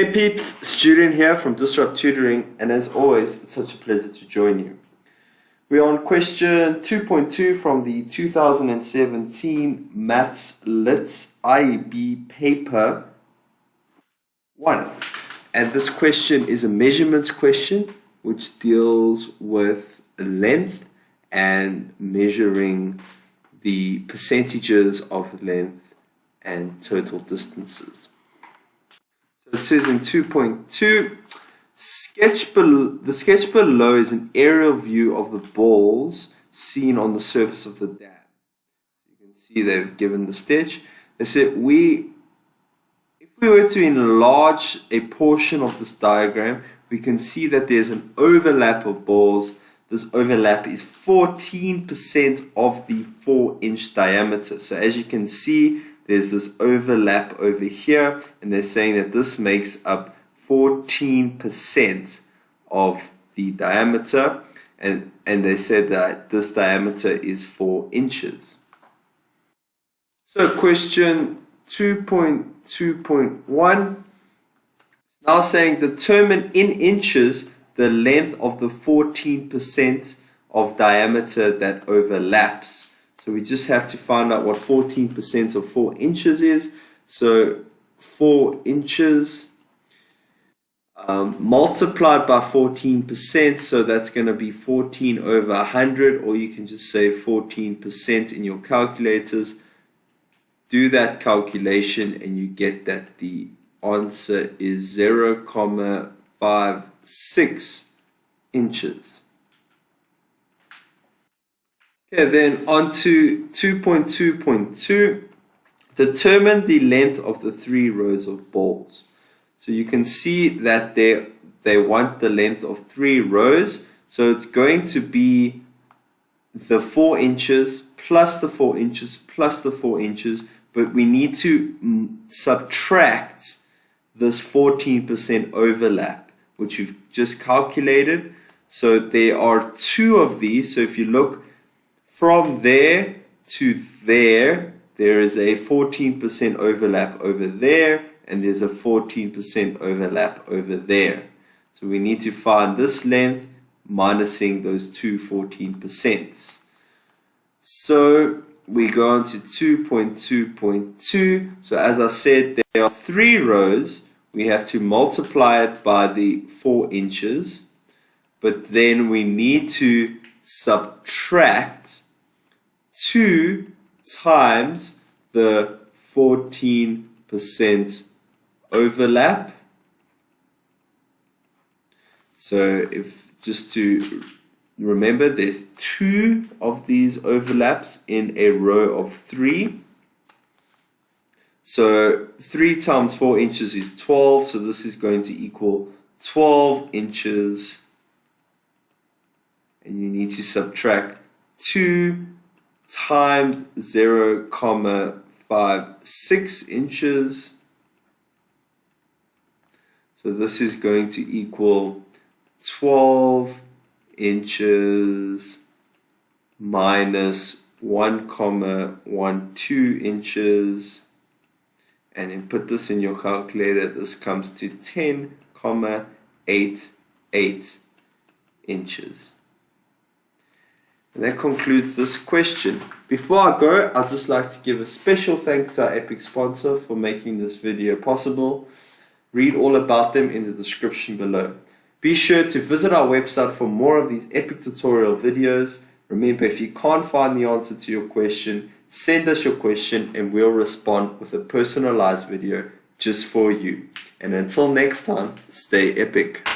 Hey peeps, Julian here from Disrupt Tutoring, and as always, it's such a pleasure to join you. We're on question 2.2 from the 2017 Maths Lit IEB paper 1. And this question is a measurements question which deals with length and measuring the percentages of length and total distances. It says in 2.2, the sketch below is an aerial view of the balls seen on the surface of the dam. You can see they've given the sketch. They said if we were to enlarge a portion of this diagram, we can see that there's an overlap of balls. This overlap is 14% of the 4-inch diameter. So as you can see, there's this overlap over here, and they're saying that this makes up 14% of the diameter, and they said that this diameter is 4 inches. So question 2.2.1 is now saying determine in inches the length of the 14% of diameter that overlaps. So we just have to find out what 14% of 4 inches is. So 4 inches multiplied by 14%, so that's going to be 14 over 100, or you can just say 14% in your calculators. Do that calculation and you get that the answer is 0.56 inches. Okay, then on to 2.2.2, determine the length of the 3 rows of balls. So you can see that they want the length of 3 rows, so it's going to be the 4 inches plus the 4 inches plus the 4 inches, but we need to subtract this 14% overlap, which we've just calculated. So there are 2 of these, so if you look from there to there, there is a 14% overlap over there, and there's a 14% overlap over there. So we need to find this length minusing those 2 14%. So we go on to 2.2.2. So as I said, there are 3 rows. We have to multiply it by the 4 inches, but then we need to subtract 2 times the 14% overlap. So if just to remember, there's 2 of these overlaps in a row of 3. So 3 times 4 inches is 12, so this is going to equal 12 inches, and you need to subtract 2 times 0.56 inches. So this is going to equal 12 inches minus 1.12 inches. And then put this in your calculator. This comes to 10.88 inches. And that concludes this question. Before I go, I'd just like to give a special thanks to our epic sponsor for making this video possible. Read all about them in the description below. Be sure to visit our website for more of these epic tutorial videos. Remember, if you can't find the answer to your question, send us your question and we'll respond with a personalized video just for you. And until next time, stay epic.